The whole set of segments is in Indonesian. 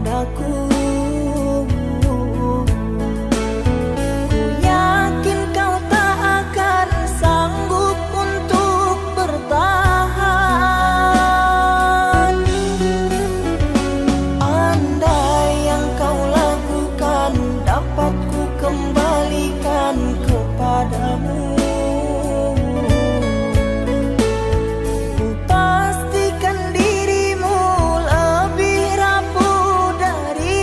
padaku. Ku yakin kau tak akan sanggup untuk bertahan. Andai yang kau lakukan dapat ku kembalikan kepadamu, ku pastikan dirimu lebih rapuh dari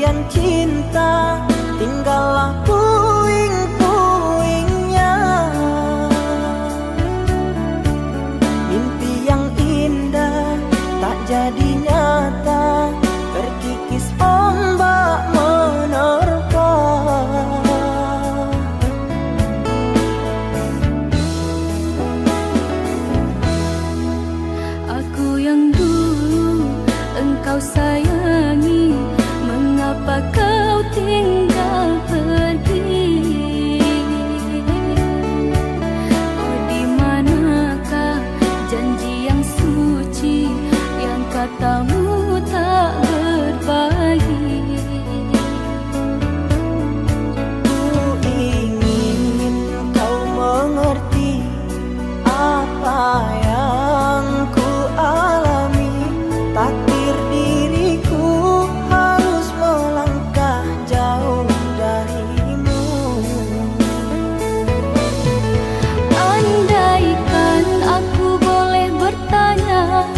impian cinta, tinggallah puing-puingnya. Mimpi yang indah tak jadi nyata, terkikis ombak menerpa. Aku yang dulu engkau sayangi, mengapa kau tinggal pergi? Oh, di manakah janji yang suci yang katamu tak berbagi? Ku ingin kau mengerti apa yang ku alami. Takdir diriku harus melangkah jauh darimu. Andaikan aku boleh bertanya,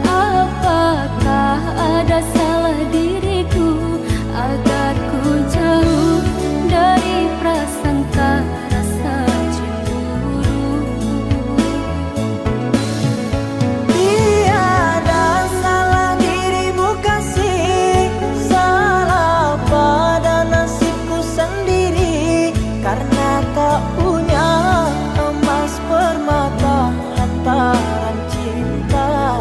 apakah ada salah diriku agar ku jauh dari prasangka rasa cemburu? Tiada salah dirimu kasih, salah pada nasibku sendiri, karena tak punya emas permata lantaran cinta.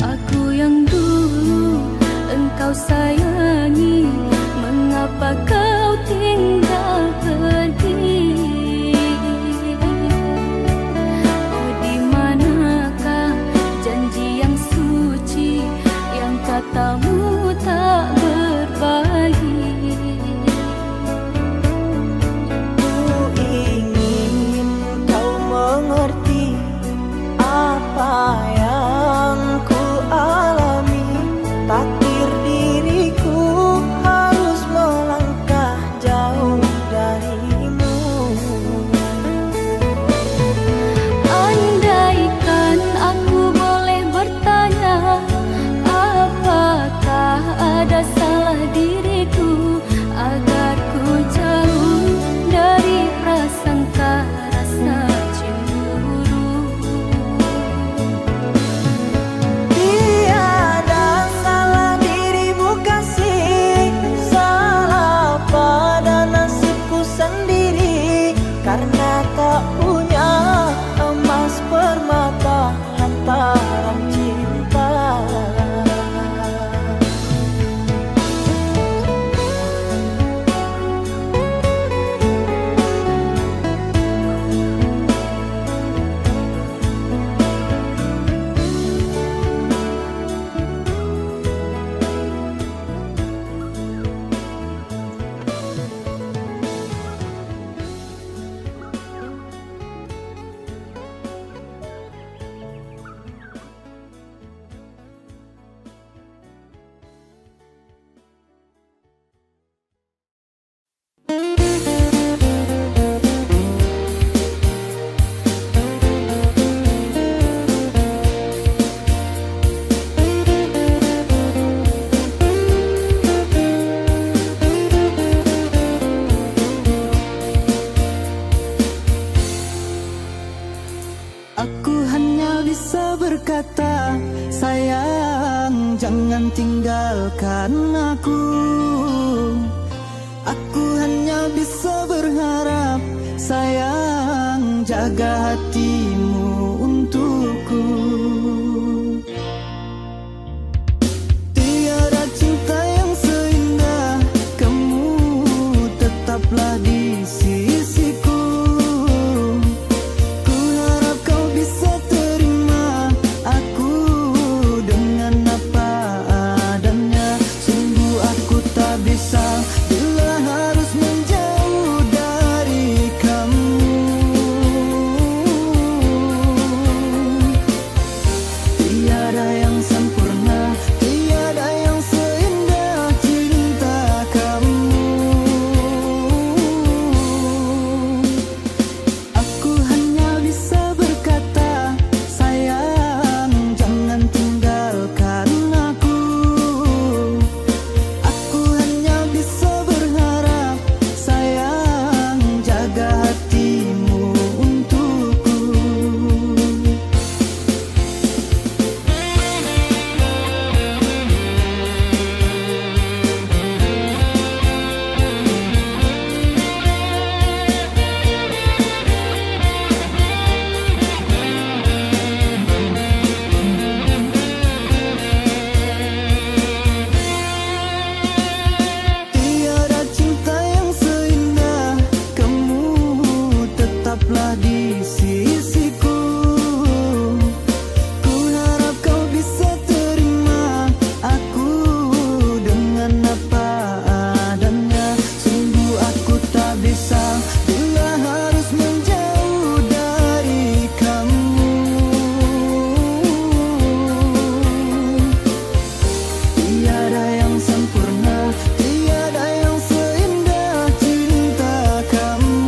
Aku yang dulu engkau sayangi, mengapa kau tinggal pergi? Oh, di manakah janji yang suci yang katamu tak berbagi? Ku ingin kau mengerti apa yang ku alami. Takdir diriku harus melangkah jauh darimu. Andaikan aku boleh bertanya, apakah ada salah diriku agar ku jauh dari prasangka rasa cemburu? Tiada salah dirimu kasih, salah pada nasibku sendiri, karena tak punya emas permata lantaran cinta. Aku hanya bisa berkata, sayang jangan tinggalkan aku. Aku hanya bisa berharap, sayang jaga hatimu untukku. Tiada cinta yang seindah kamu, tetaplah di sisiku. tetaplah di sisiku. Ku harap kau bisa terima aku dengan apa adanya. Sungguh aku tak bisa bila harus menjauh dari kamu. Tiada yang sempurna, tiada yang seindah cinta kamu.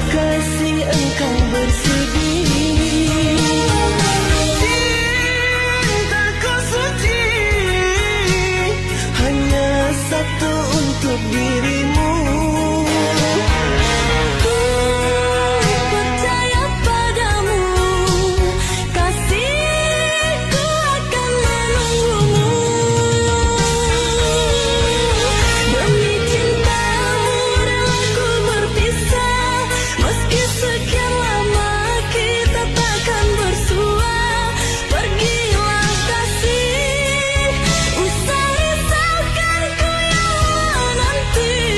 kasih engkau bersedih. Cintaku suci hanya satu untuk dirimu. Ku percaya padamu, kasihku akan menunggumu. Demi cintamu rela ku berpisah, meski sekian lama kita takkan bersua. Pergilah kasih, usah risaukan ku yang menanti.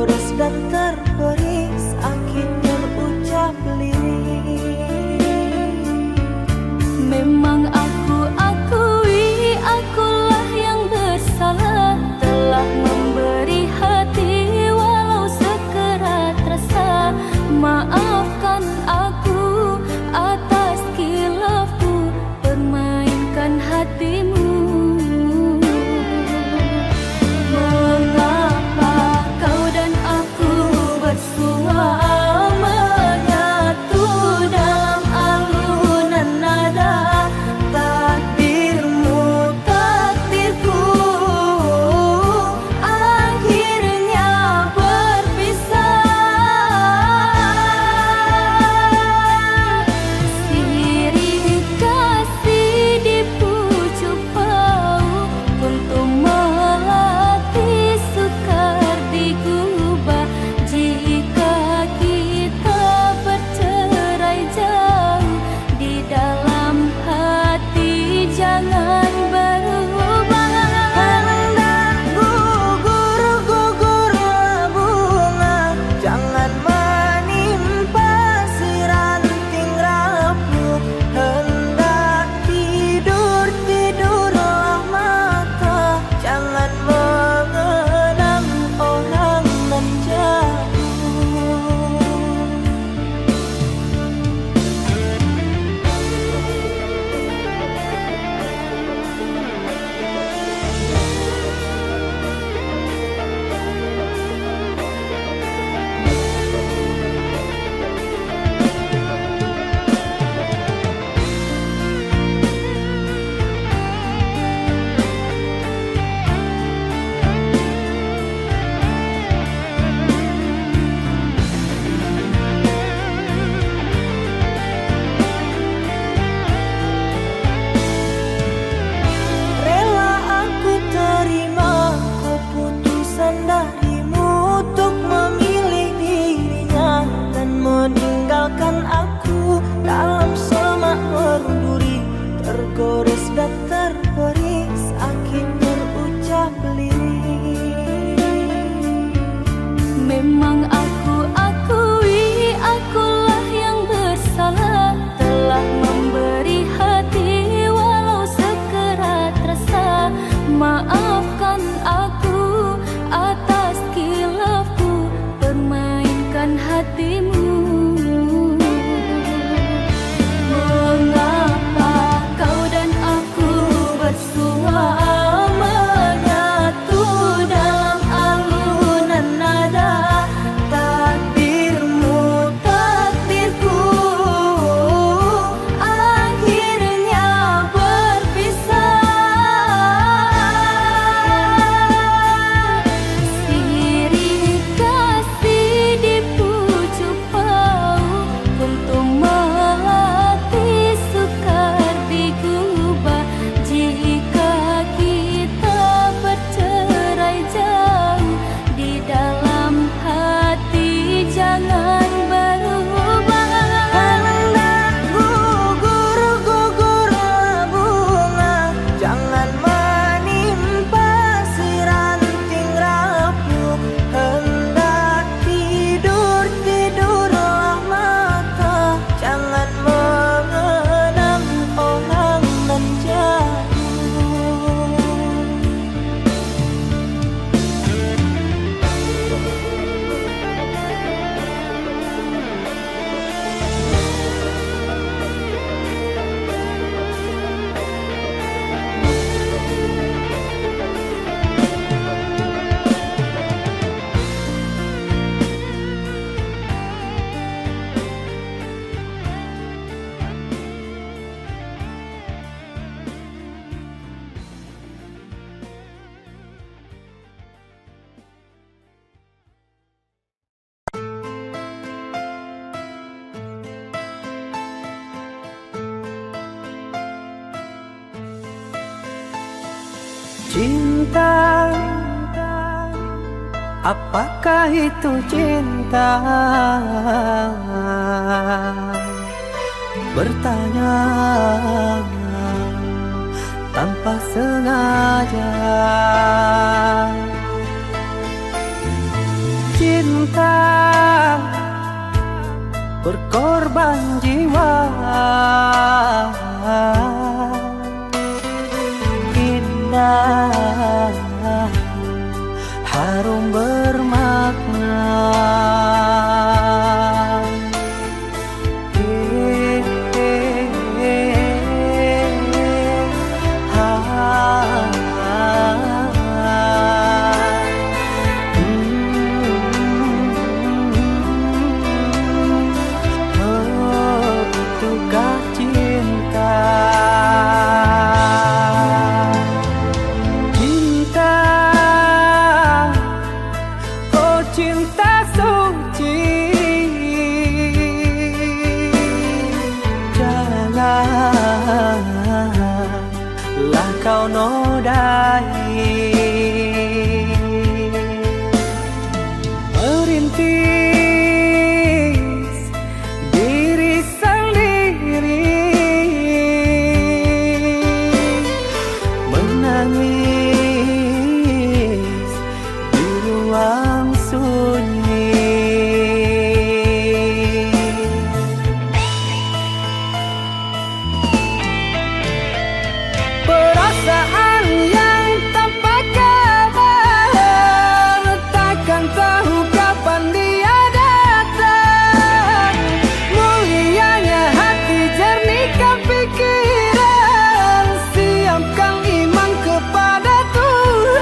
tergores dan terbaris, akhirnya berucap lirik. Memang aku akui, akulah yang bersalah, telah memberi hati walau sekerat rasa. Maafkan aku atas khilafku, permainkan hatimu. Mengapa kau dan aku bersua menyatu dalam alunan nada? Takdirmu, takdirku, akhirnya berpisah. Sirih kasih di pucuk bau, untuk melatih sukar digubah. Jika kita bercerai jauh, di dalam hati jangan berubah. Hendak gugur-gugurlah bunga, jangan menimpa si ranting rapuh. Hendak tidur-tidurlah mata, jangan mengenang orang nan jauh. Rela aku terima keputusan darimu untuk memilih dirinya dan meninggalkan aku dalam semak berduri, tergores dan terbaris, akhirnya berucap lirik. Memang aku akui, akulah yang bersalah, telah memberi hati walau sekerat rasa. Maafkan aku atas khilafku, permainkan hatimu. Mengapa kau dan aku bersua menyatu dalam alunan nada? Takdirmu, takdirku, akhirnya berpisah. Sirih kasih di pucuk bau, untuk melatih sukar digubah. Jika kita bercerai jauh, di dalam hati jangan berubah. Hendak gugur-gugurlah bunga, jangan menimpa si ranting rapuh. Hendak tidur-tidurlah mata, jangan mengenang orang nan jauh. Cinta, apakah itu cinta? Bertanya tanpa sengaja. cinta berkorban jiwa, indah harum bermakna. Cinta suci, janganlah kau nodai, merintis diri sendiri, menangis di ruang sunyi. Perasaan yang tanpa kabar, takkan tahu kapan dia datang. Mulianya hati, jernihkan pikiran, siapkan iman kepada Tuhan.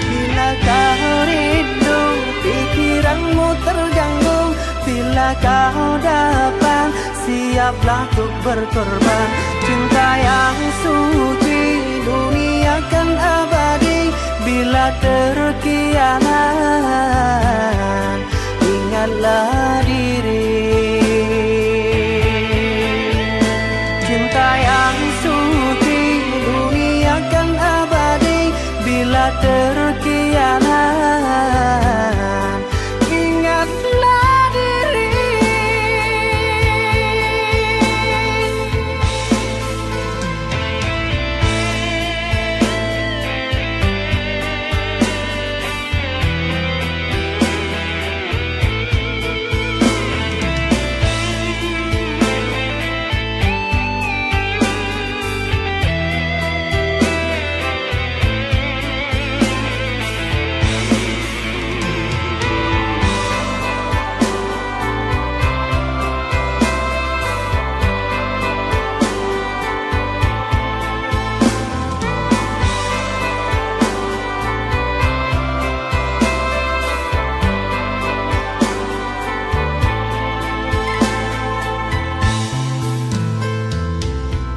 Bila kau rindu, pikiranmu terganggu, bila kau datang, siaplah untuk berkorban. Cinta yang suci, dunia kan abadi. Bila terkianan, ingatlah diri. Cinta yang suci, dunia kan abadi. Bila terkianan, ingatlah diri.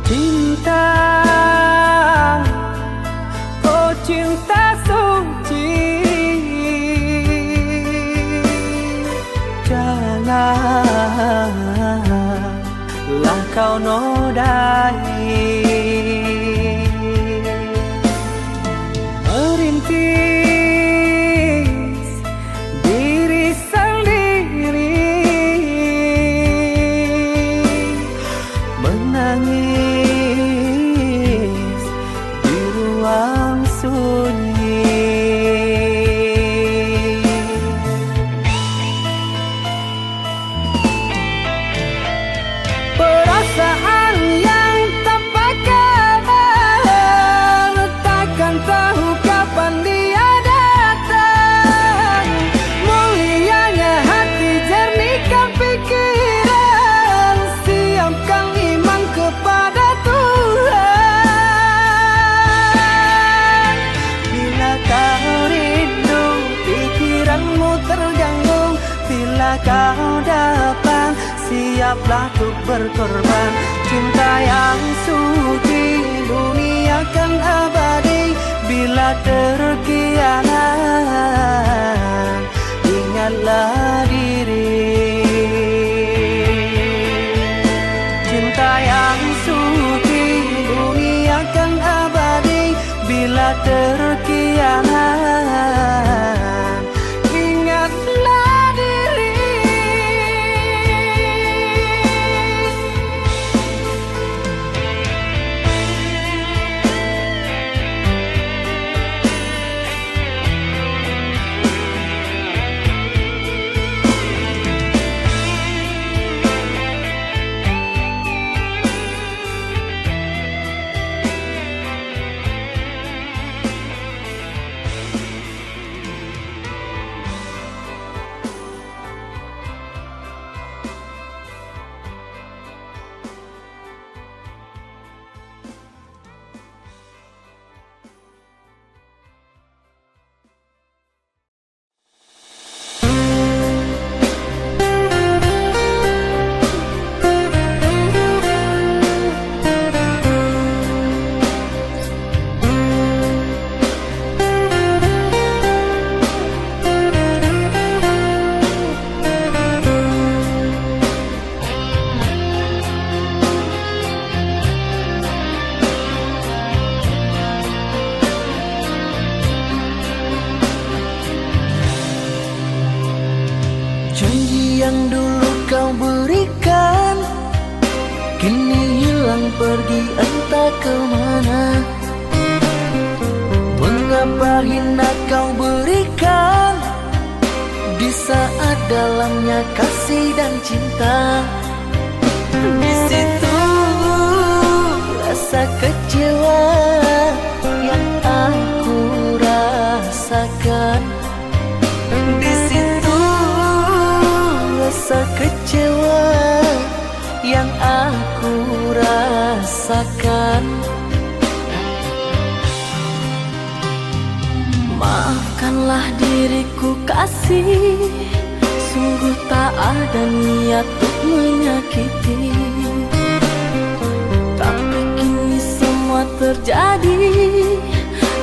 Cinta, oh cinta suci, janganlah kau nodai, merintis diri sendiri, menangis di ruang sunyi. Perasaan yang tanpa kabar, takkan tahu kapan dia datang. Mulianya hati, jernihkan pikiran, siapkan iman kepada Tuhan. Bila kau rindu, pikiranmu terganggu, bila kau datang, siaplah untuk berkorban. Cinta yang suci, dunia kan abadi. Bila terkianan, ingatlah diri. Cinta yang suci, dunia kan abadi. Bila terkianan, ingatlah diri. yang dulu kau berikan kini hilang pergi entah kemana. Mengapa hina kau berikan di saat dalamnya kasih dan cinta. Di situ rasa kecewa yang aku rasakan. Di situ rasa kecewa yang aku rasakan. Maafkanlah diriku kasih, sungguh tak ada niat untuk menyakiti. Tapi kini semua terjadi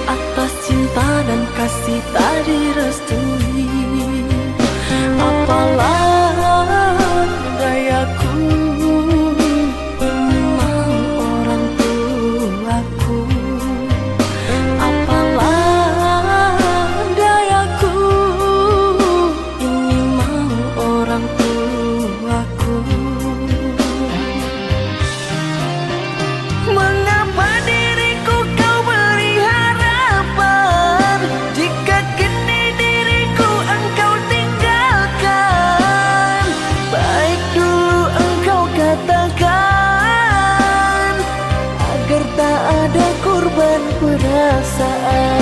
atas cinta dan kasih tak direstui. Apalah dayaku mau orang tuaku. Apalah dayaku ini mau orang tuaku. Mengapa diriku kau beri harapan jika kini diriku engkau tinggalkan? Baik dulu engkau katakan agar tak ada korban perasaan.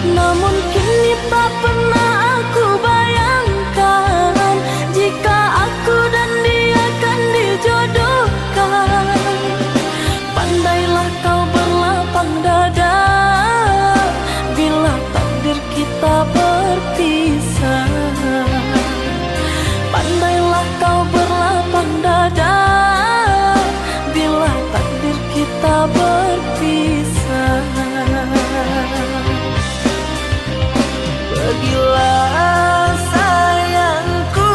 Namun kini tak pernah aku bayangkan jika aku dan dia akan dijodohkan. Pandailah kau berlapang dada bila takdir kita berpisah. Pandailah kau berlapang dada bila takdir kita berpisah. Pergilah sayangku,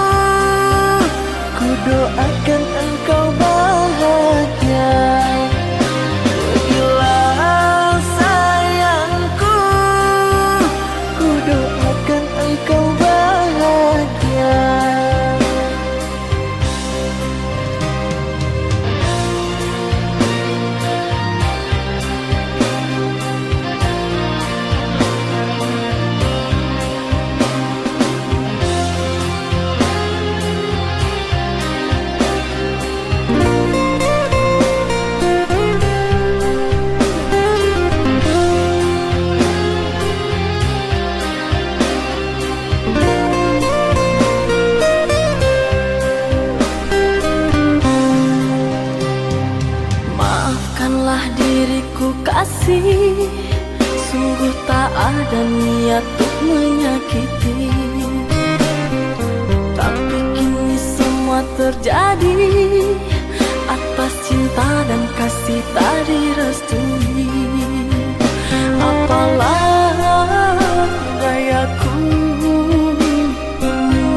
ku doakan engkau bahagia. Pergilah sayangku, ku doakan engkau bahagia. Maafkanlah diriku kasih, sungguh tak ada niat untuk menyakiti. Tapi kini semua terjadi atas cinta dan kasih tak direstui. Apalah dayaku ini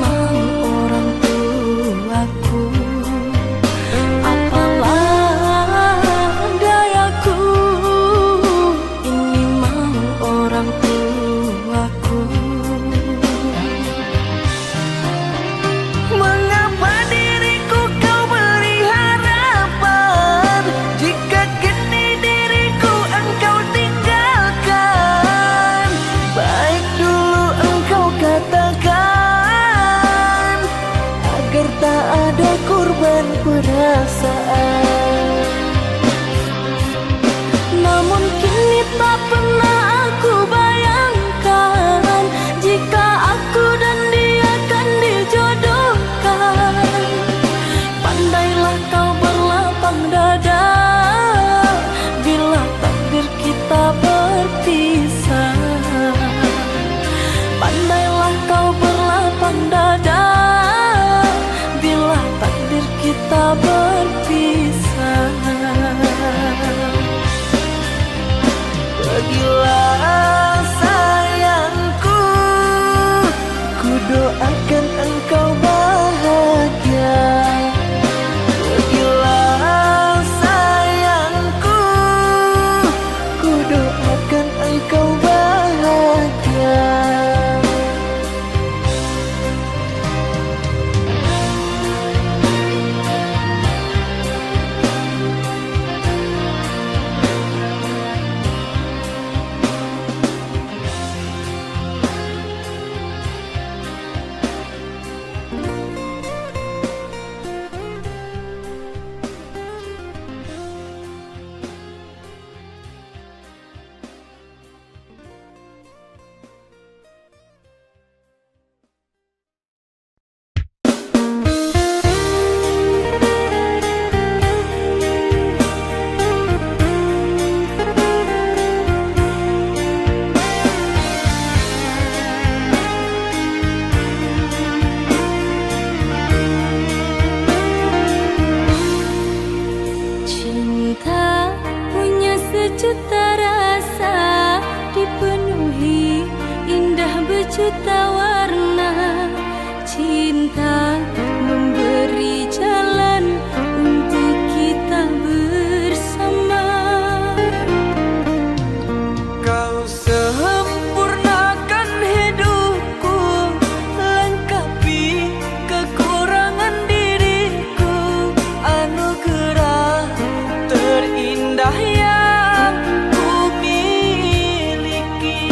mau orang tuaku. Apalah dayaku ini mau orang tuaku. Mengapa diriku juta warna. Cinta memberi jalan untuk kita bersama. Kau sempurnakan hidupku, lengkapi kekurangan diriku, anugerah terindah yang ku miliki.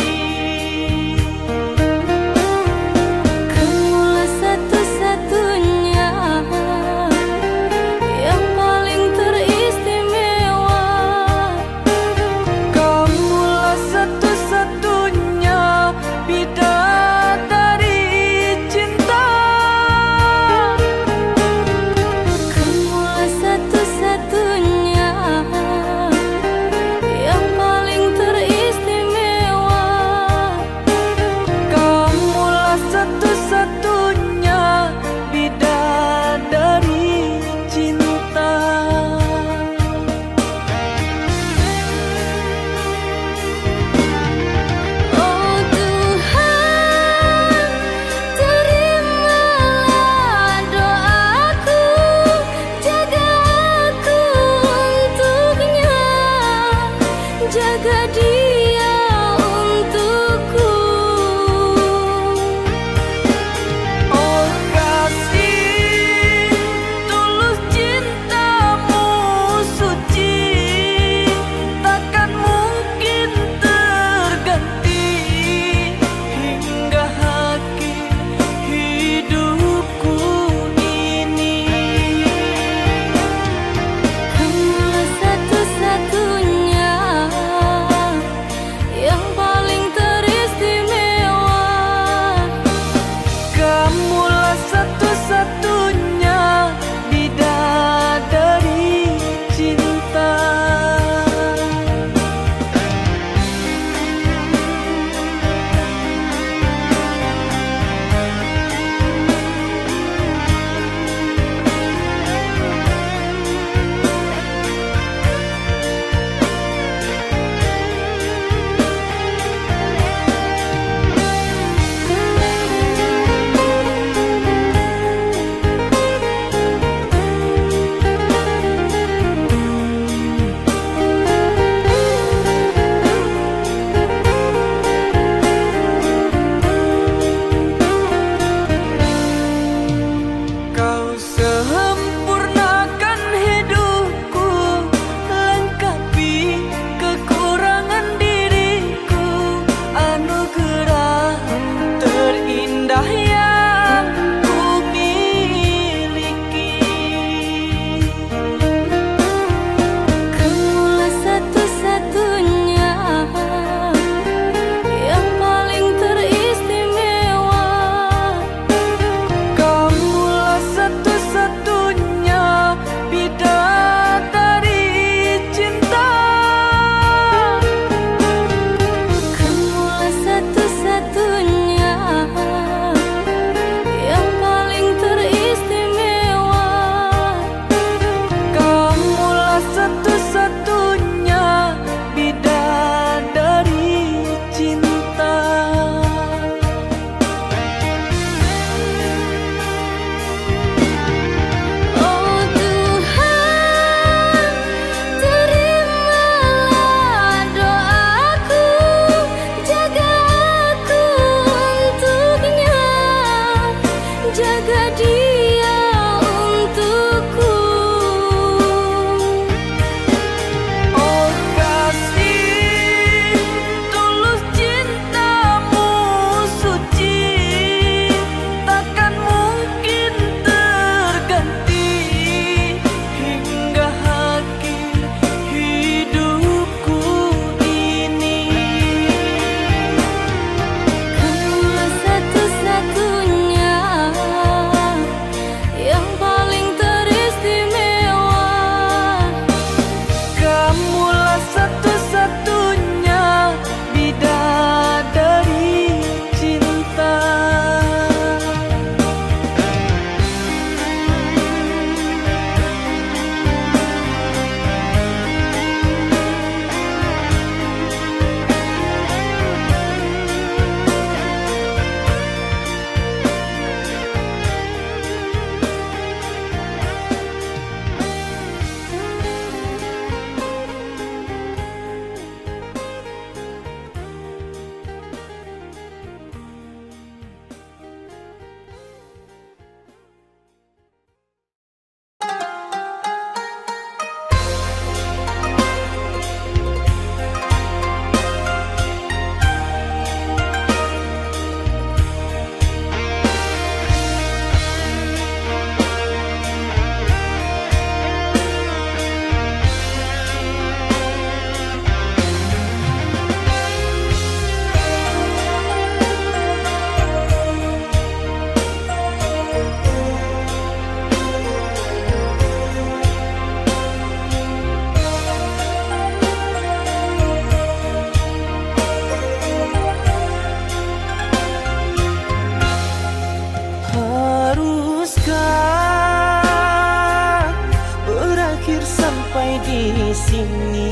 sini.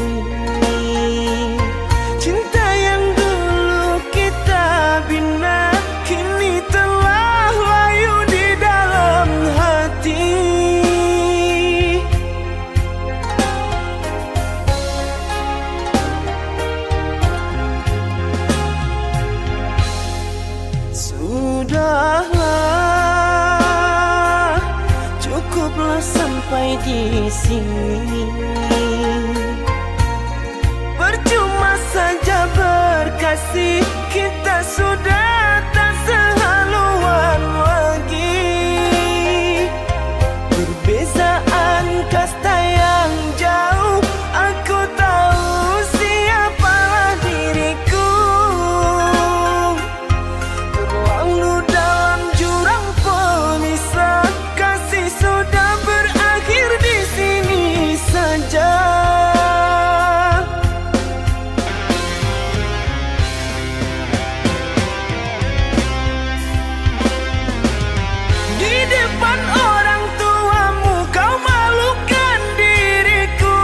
Cinta yang dulu kita bina kini telah layu di dalam hati. Sudahlah, cukuplah sampai di sini. Percuma saja berkasih, kita sudah tak sehaluan lagi. Perbezaan kasta yang jauh, aku tahu siapalah diriku. Terlalu dalam jurang pemisah, kasih sudah berakhir di sini saja. Di depan orang tuamu kau malukan diriku.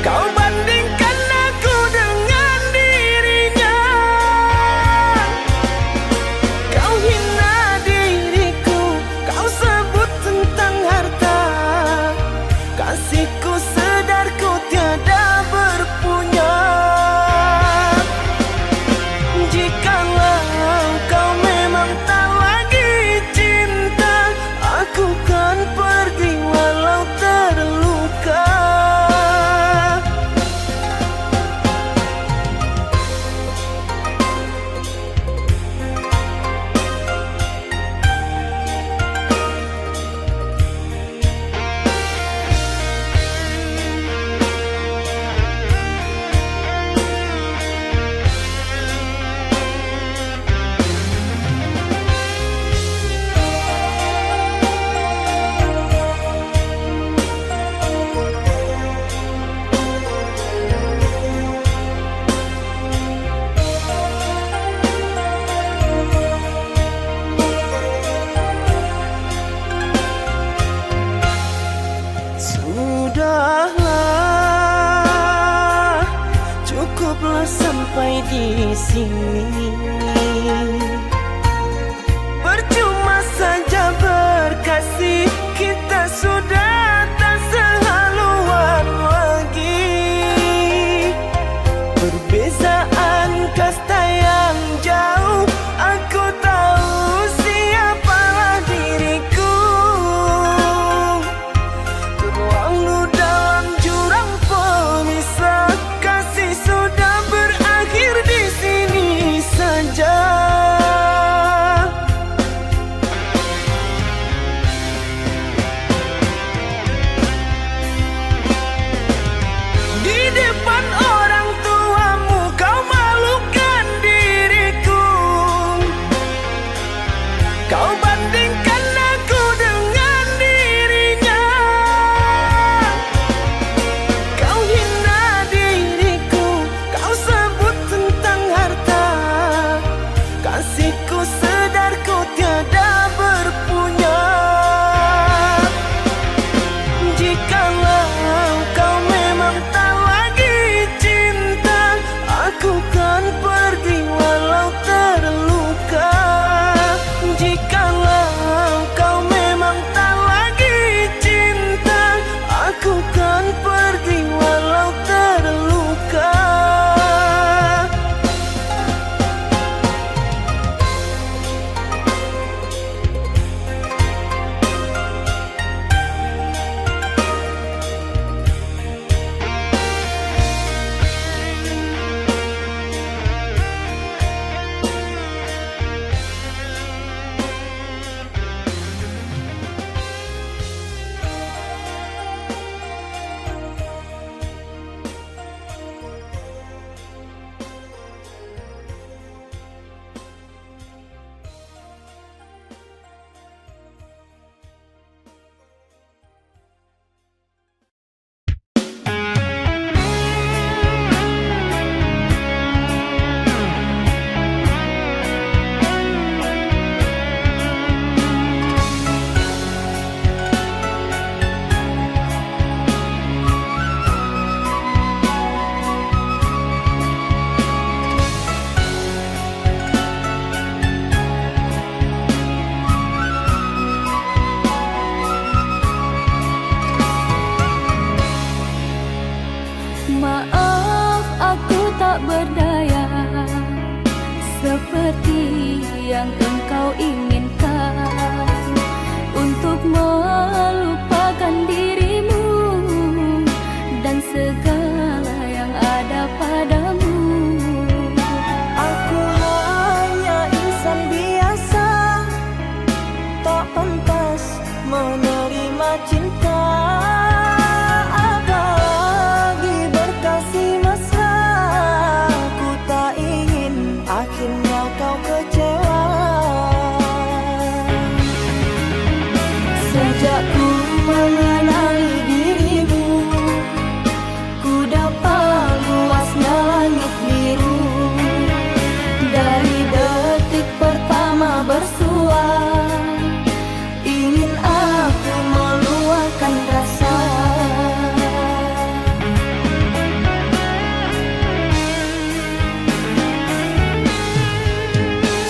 Kau bandingkan aku dengan dirinya. Kau hina diriku, kau sebut tentang harta. Kasihku sedarku tiada berpunya. Jikalau kau memang tak lagi cinta, aku kan pergi walau terluka. Sudahlah, cukuplah sampai di sini. Percuma saja berkasih, kita sudah tak sehaluan lagi. Perbezaan kasta yang jauh, aku tahu siapalah diriku. Terlalu dalam jurang pemisah, kasih sudah berakhir di sini saja. berdaya seperti yang engkau inginkan untuk melupakan dirimu dan segala yang ada padamu. Aku hanya insan biasa, tak pantas menerima cinta. Apalagi berkasih mesra, ku tak ingin akhirnya kau kecewa. Sejak ku mengenali dirimu, ku dapat luasnya langit biru. Dari detik pertama bersua, ingin aku meluahkan rasa.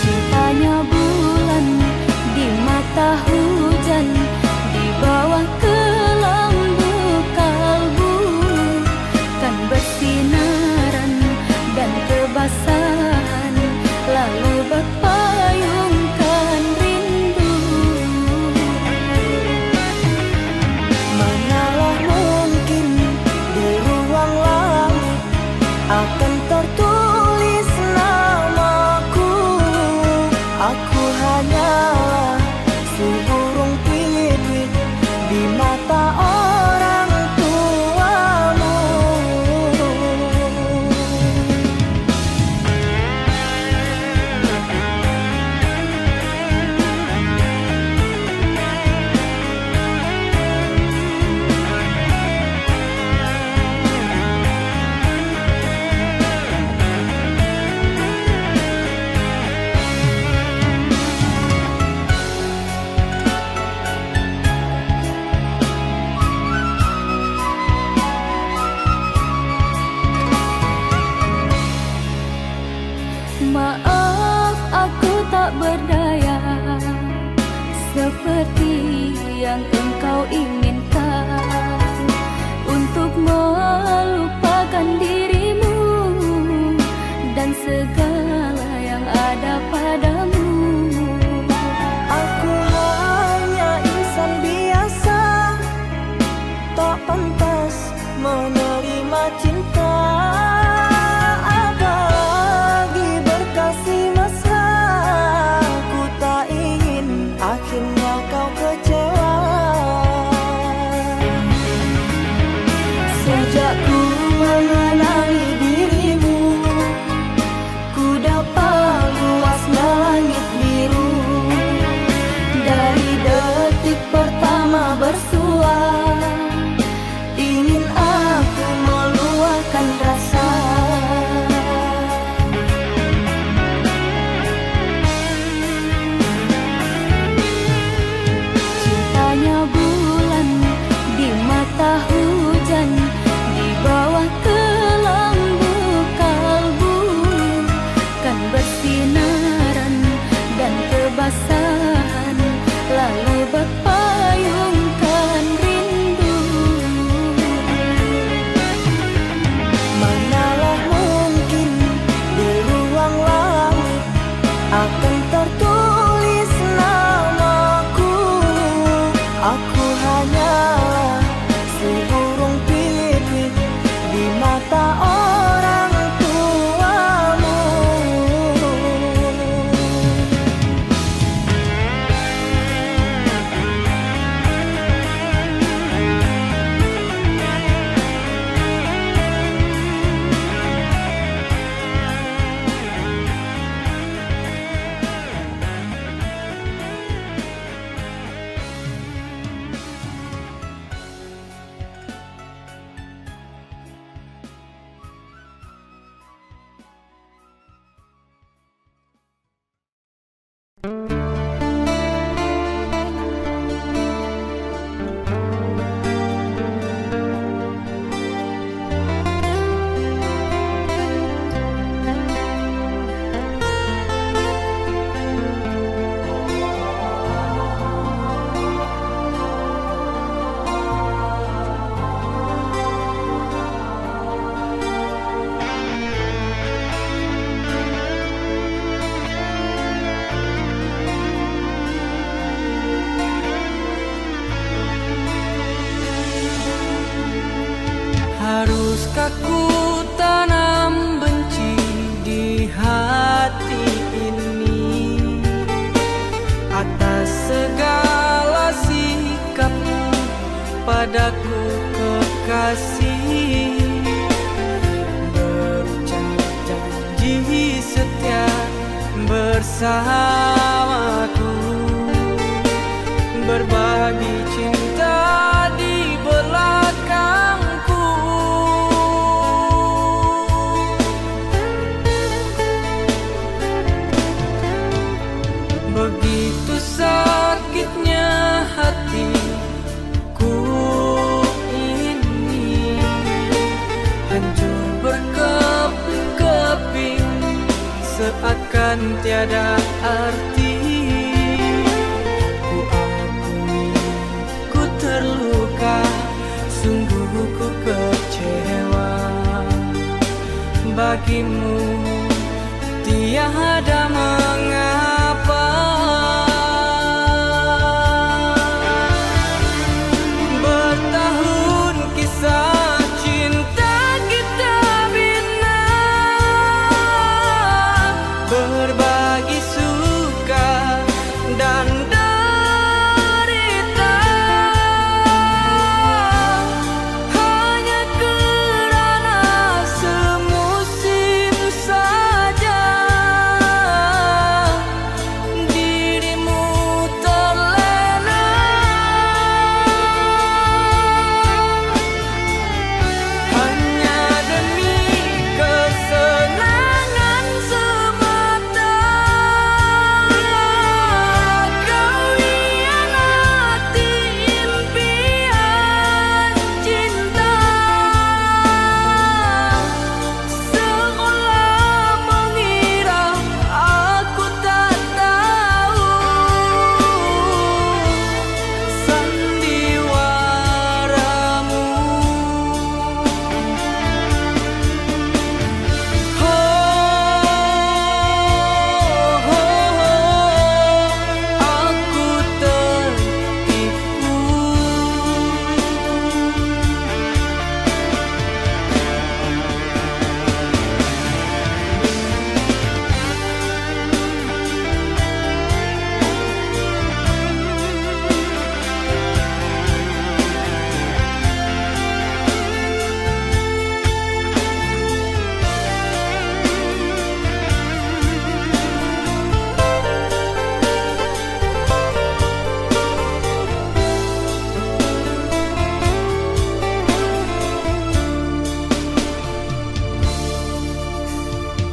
Cintanya bulan di mata hujan, di bawah kelambu kalbu, kan bersinaran dan kebasahan, lalu berpayungkan rindu. Manalah mungkin di ruang langit akan tertulis namaku. Aku hanyalah seburung pipit di mata orang tuamu. Maaf, aku tak berdaya seperti yang engkau inginkan untuk melupakan dirimu dan segala yang ada padamu. Aku hanya insan biasa, tak pantas menerima cinta. Apalagi berkasih mesra, ku tak ingin akhirnya kau kecewa. Sejak ku mengenali dirimu, ku janji setia bersamaku, berbagi cinta di belakangku. Begitu sakitnya hatiku ini, hancur berkeping-keping, seakan tiada arti. Ku akui ku terluka, sungguh ku kecewa. Bagimu tiada mengapa. Bertahun kisah cinta kita bina, berbagi suka dan derita, hanya kerana semusim saja dirimu terlena. Hanya demi kesenangan semata, kau hianati impian cinta, seolah mengira aku tak tahu sandiwaramu. Aku tertipu.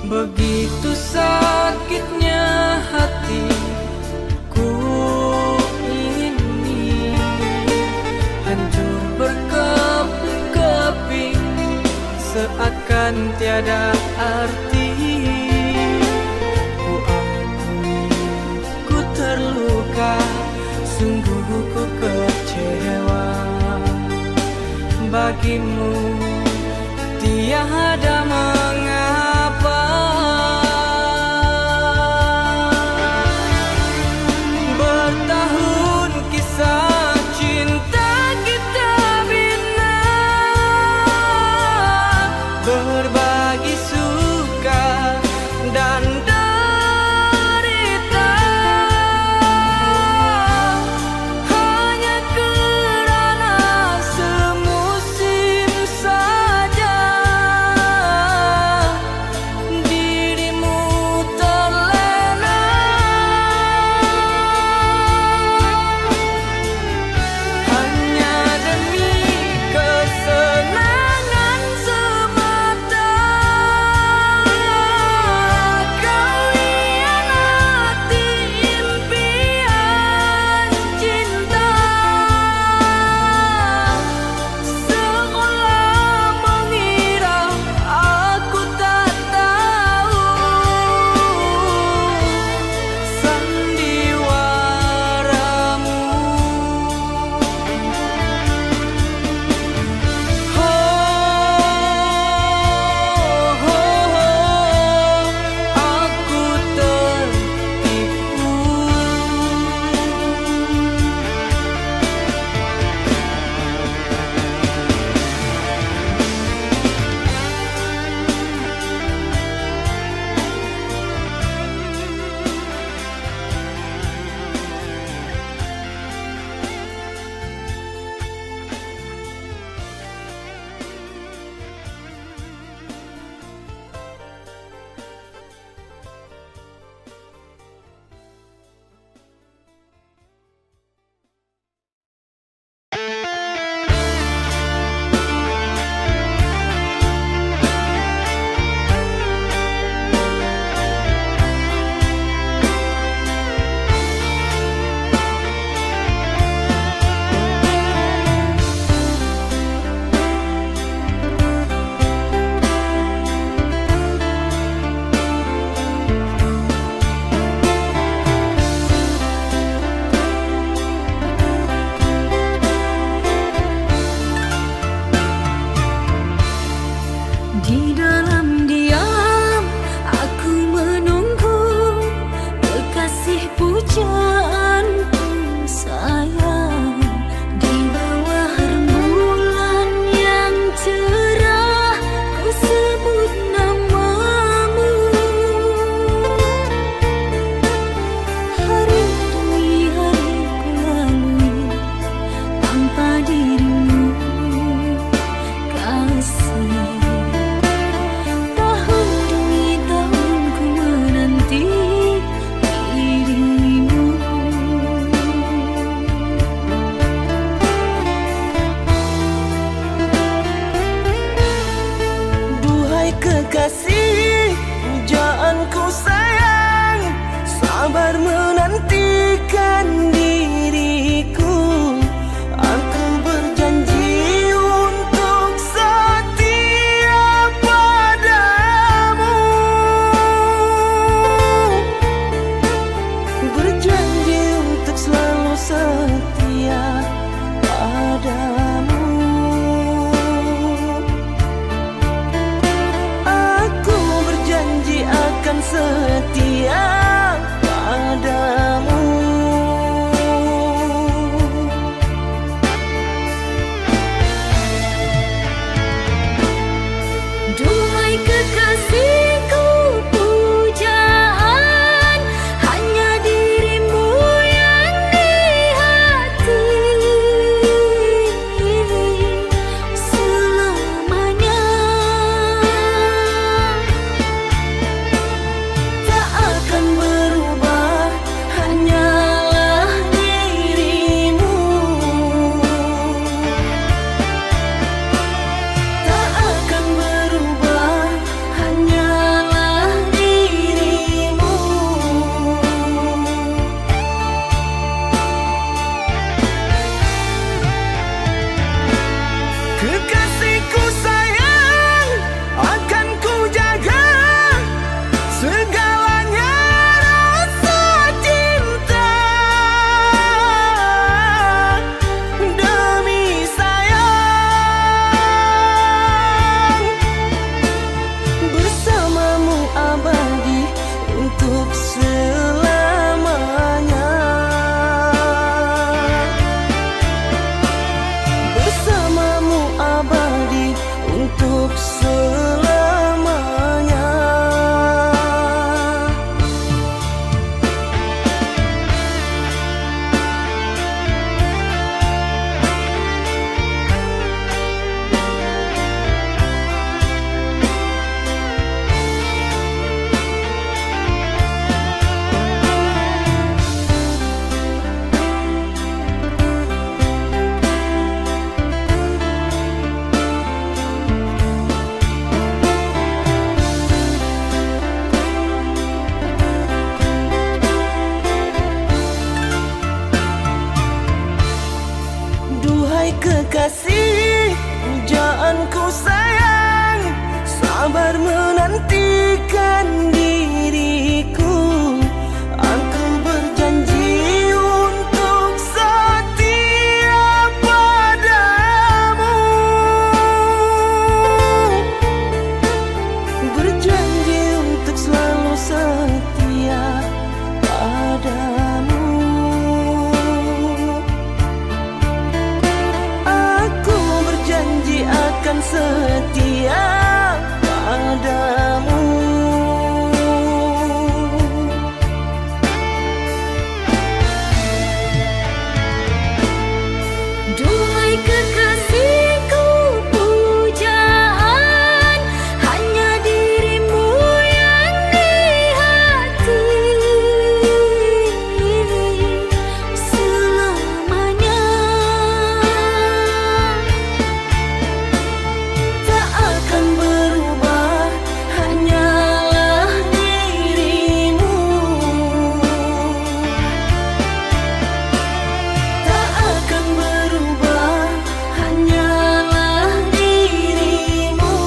Begitu sakitnya hatiku ini, hancur berkeping-keping, seakan tiada arti. Ku akui ku terluka, sungguh ku kecewa. Bagimu tiada mengapa. Bertahun kisah cinta kita bina, berbagi suka dan derita, hanya kerana semusim saja segalanya rasa cinta demi sayang. Bersamamu abadi untuk selamanya. Bersamamu abadi untuk selamanya. Duhai kekasih, pujaanku sayang, sabar menantikan diriku. Aku berjanji untuk setia padamu. Berjanji untuk selalu setia padamu. Aku berjanji akan setia padamu. Duhai kekasihku, pujaan hanya dirimu yang di hati selamanya. Tak akan berubah, hanyalah dirimu. Tak akan berubah, hanyalah dirimu.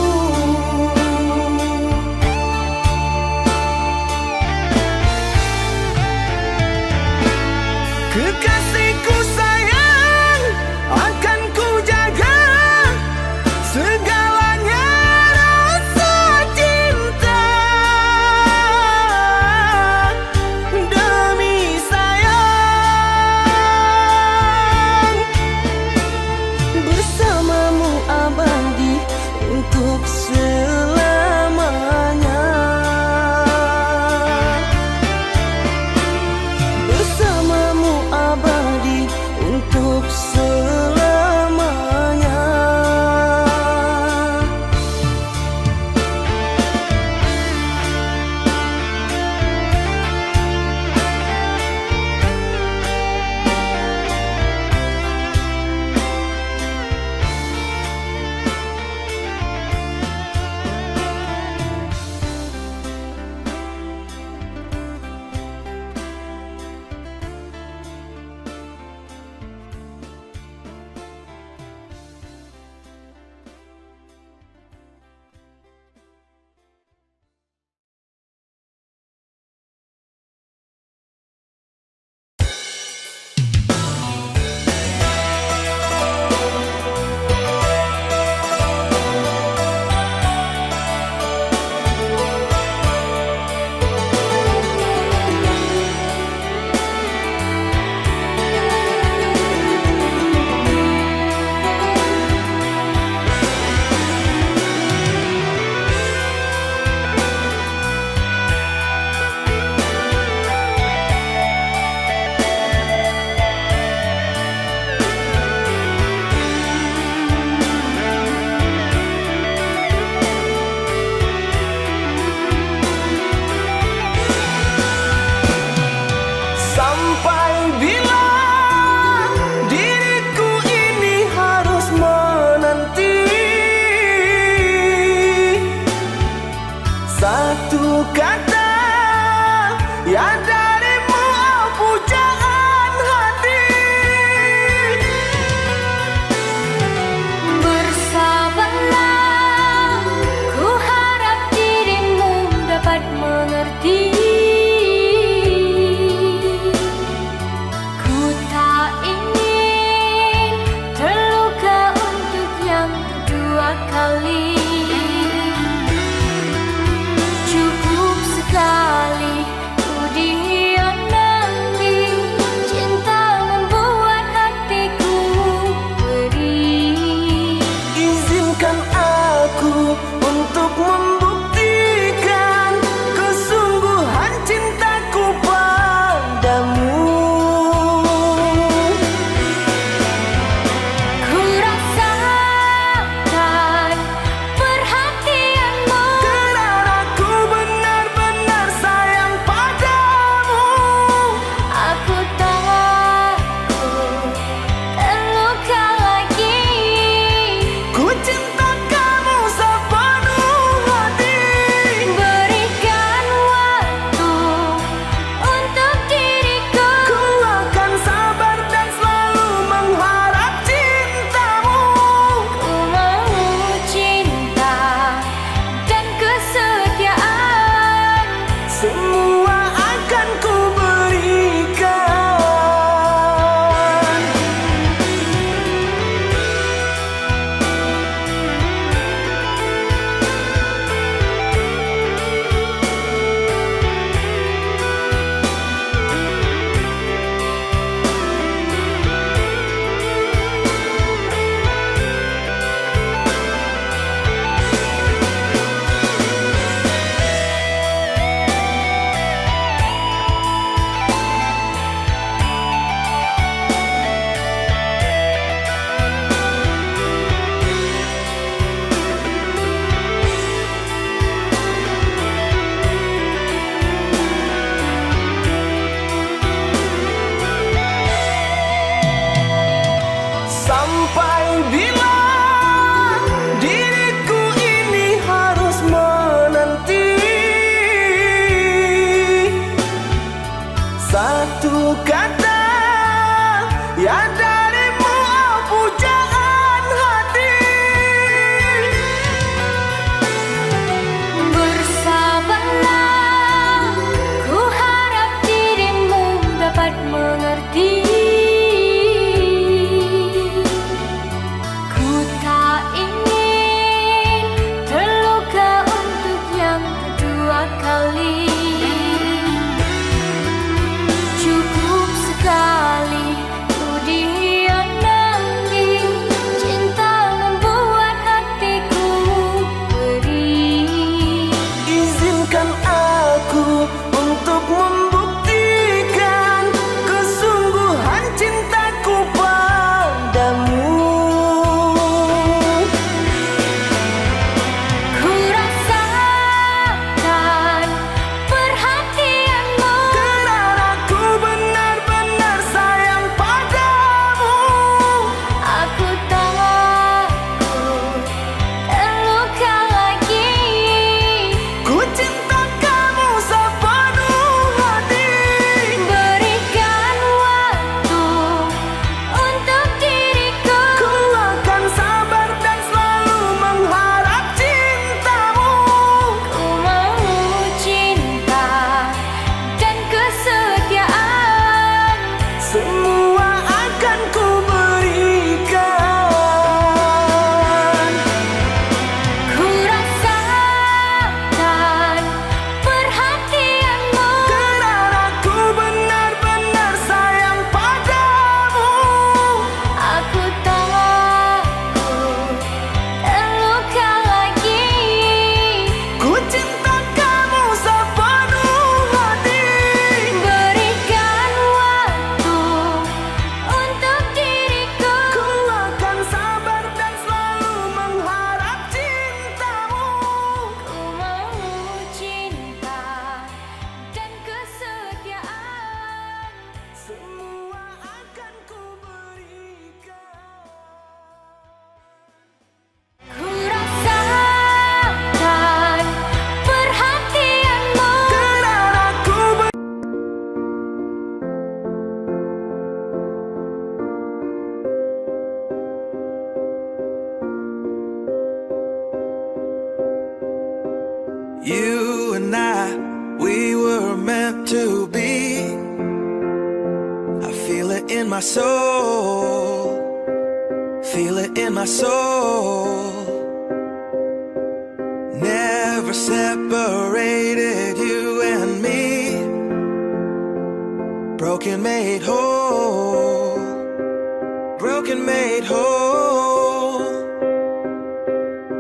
Kekasihku sayang, akan ku jaga segalanya rasa cinta demi sayang. Bersamamu abadi untuk selamanya. Bersamamu abadi untuk selamanya. Bersabarlah, ku harap dirimu dapat mengerti. mengerti. Ku tak ingin terluka untuk yang kedua kali. Cukup sekali ku dihianati, cinta membuat hatiku perih. Izinkan aku untuk membuktikan kesungguhan meant to be. I feel it in my soul, feel it in my soul. Never separated, you and me. Broken made whole, broken made whole.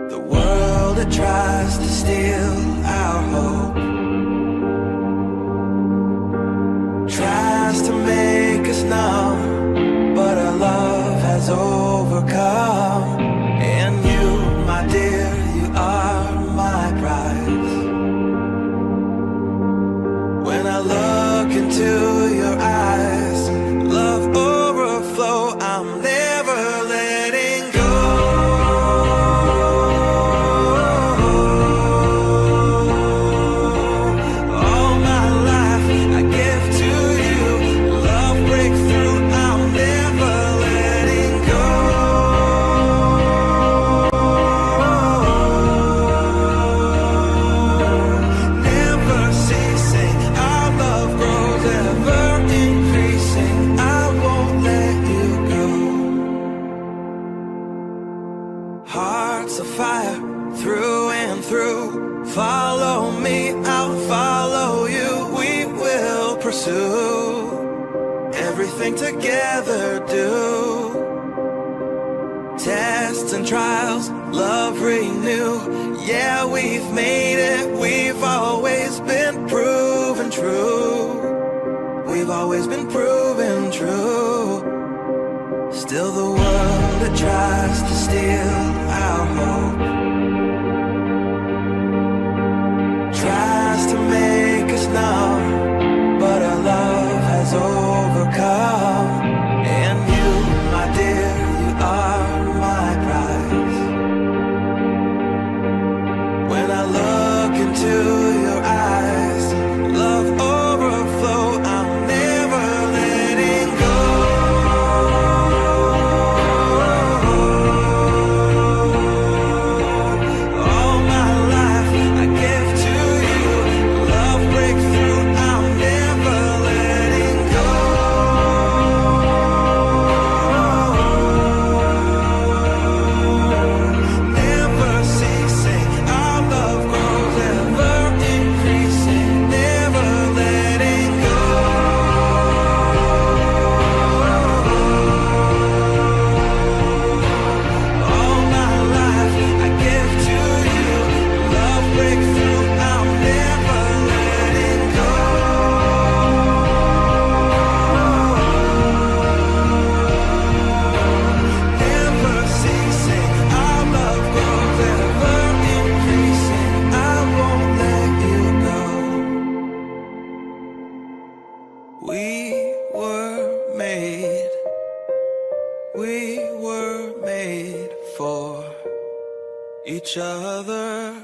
The world that tries to steal our hope tries to make us numb, but our love has overcome. And you, my dear, you are my prize. When I look into your eyes, love overflow, I'm never letting go. All my life I give to you, love breakthrough, I'm never letting go. Never ceasing, our love grows ever increasing, I won't let you go. Hearts of fire through and through, follow me, I'll follow you, we will pursue everything together, do tests and trials, love renew. Yeah, we've made it, we've always been proven true. We've always been proven true. Still the world that tries to steal our hope tries to make us numb, but our love has overcome. And you, my dear, you are my prize. When I look into your eyes, love overflow, I'm never letting go. All my life I give to you, love breakthrough, I'm never letting go. Never ceasing, our love grows ever increasing, never letting go. All my life I give to you, love breakthrough, I'm never letting go. Never ceasing, our love grows ever increasing, I won't let you go. We were made for each other.